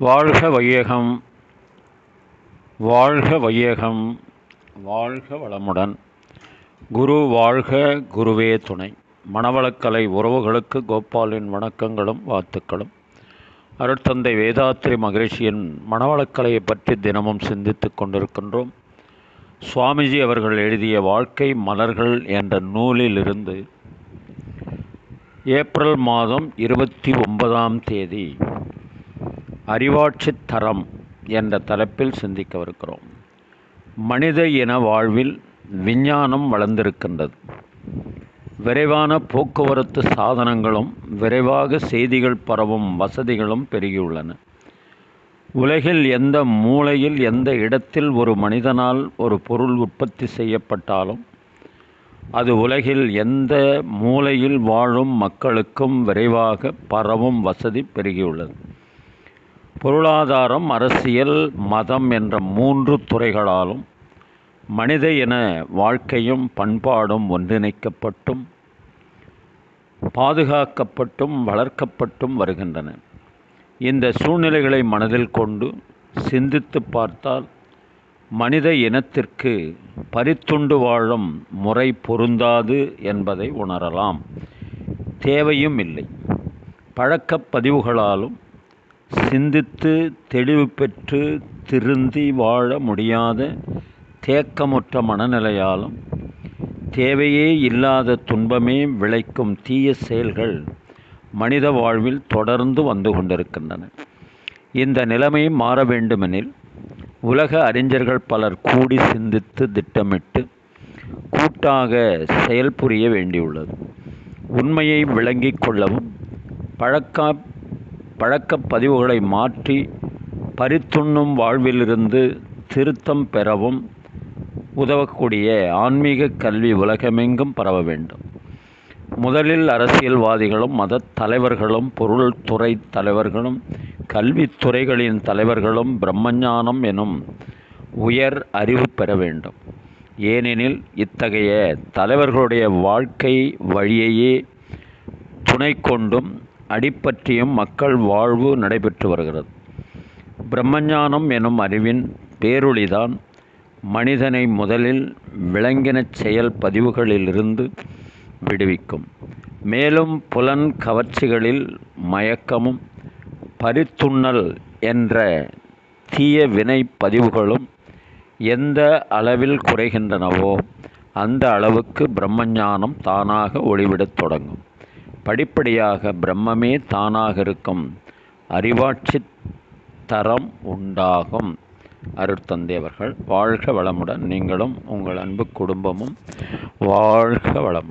வாழ்க வையகம், வாழ்க வையகம், வாழ்க வளமுடன். குரு வாழ்க, குருவே துணை. மணவளக்கலை உறவுகளுக்கு கோபாலின் வணக்கங்களும் வாழ்த்துக்களும். அருட்தந்தை வேதாத்ரி மகரிஷியின் மணவளக்கலையை பற்றி தினமும் சிந்தித்து கொண்டிருக்கின்றோம். சுவாமிஜி அவர்கள் எழுதிய வாழ்க்கை மலர்கள் என்ற நூலிலிருந்து ஏப்ரல் மாதம் 29 அறிவாட்சித் தரம் என்ற தலைப்பில் சிந்திக்கவிருக்கிறோம். மனித இன வாழ்வில் விஞ்ஞானம் வளர்ந்திருக்கின்றது. விரைவான போக்குவரத்து சாதனங்களும் விரைவாக செய்திகள் பரவும் வசதிகளும் பெருகியுள்ளன. உலகில் எந்த மூலையில் எந்த இடத்தில் ஒரு மனிதனால் ஒரு பொருள் உற்பத்தி செய்யப்பட்டாலும் அது உலகில் எந்த மூலையில் வாழும் மக்களுக்கும் விரைவாக பரவும் வசதி பெருகியுள்ளது. பொருளாதாரம், அரசியல், மதம் என்ற 3 துறைகளாலும் மனித இன வாழ்க்கையும் பண்பாடும் ஒன்றிணைக்கப்பட்டும் பாதுகாக்கப்பட்டும் வளர்க்கப்பட்டும் வருகின்றன. இந்த சூழ்நிலைகளை மனதில் கொண்டு சிந்தித்து பார்த்தால் மனித இனத்திற்கு பரித்துண்டு வாழும் முறை பொருந்தாது என்பதை உணரலாம். தேவையும் இல்லை. பழக்கப் பதிவுகளாலும் சிந்தித்து தெளிவு பெற்று திருந்தி வாழ முடியாத தேக்கமுற்ற மனநிலையாலும் தேவையே இல்லாத துன்பமே விளைக்கும் தீய செயல்கள் மனித வாழ்வில் தொடர்ந்து வந்து கொண்டிருக்கின்றன. இந்த நிலைமை மாற வேண்டுமெனில் உலக அறிஞர்கள் பலர் கூடி சிந்தித்து திட்டமிட்டு கூட்டாக செயல்புரிய வேண்டியுள்ளது. உண்மையை விளங்கிக் கொள்ளவும் பழக்கப் பதிவுகளை மாற்றி பரித்துண்ணும் வாழ்விலிருந்து திருத்தம் பெறவும் உதவக்கூடிய ஆன்மீக கல்வி உலகமெங்கும் பரவ வேண்டும். முதலில் அரசியல்வாதிகளும் மத தலைவர்களும் பொருள்துறை தலைவர்களும் கல்வித்துறைகளின் தலைவர்களும் பிரம்மஞானம் எனும் உயர் அறிவு பெற வேண்டும். ஏனெனில் இத்தகைய தலைவர்களுடைய வாழ்க்கை வழியையே துணை கொண்டும் அடிப்பற்றியும் மக்கள் வாழ்வு நடைபெற்று வருகிறது. பிரம்மஞானம் எனும் அறிவின் பேரொளிதான் மனிதனை முதலில் விலங்கின செயல் பதிவுகளிலிருந்து விடுவிக்கும். மேலும் புலன் கவர்ச்சிகளில் மயக்கமும் பரித்துண்ணல் என்ற தீய வினை பதிவுகளும் எந்த அளவில் குறைகின்றனவோ அந்த அளவுக்கு பிரம்மஞானம் தானாக ஒளிவிடத் தொடங்கும். படிப்படியாக பிரம்மமே தானாக இருக்கும் அறிவாட்சித் தரம் உண்டாகும். அருட்தந்தை அவர்கள் வாழ்க வளமுடன். நீங்களும் உங்கள் அன்பு குடும்பமும் வாழ்க வளமுடன்.